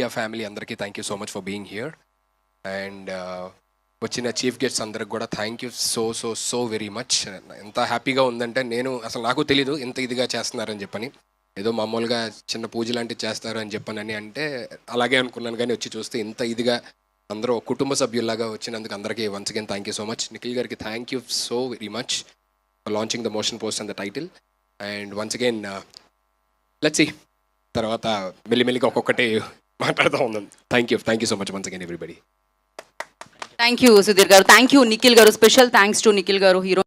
Media family అందరికీ thank you so much for being here. And వచ్చిన chief guests అందరికి కూడా thank you so very much. ఎంత హ్యాపీగా ఉందంటే నేను అసలు నాకు తెలీదు ఇంత ఇదిగా చేస్తున్నారని చెప్పని. ఏదో మామూలుగా చిన్న పూజ లాంటివి చేస్తారు అని చెప్పనని అంటే అలాగే అనుకున్నాను, కానీ వచ్చి చూస్తే ఇంత ఇదిగా అందరూ ఒక కుటుంబ సభ్యుల్లాగా వచ్చినందుకు అందరికీ once again thank you so much. Nikhil గారికి thank you so very much for launching the motion post and the title. And once again let's see తర్వాత మెల్లిమెల్లిగా ఒక్కొక్కటి మాట్లాడుతూ ఉన్నాను. Thank you so much once again everybody. Thank you Sudheer garu, thank you Nikhil గారు, special thanks to Nikhil గారు, hero.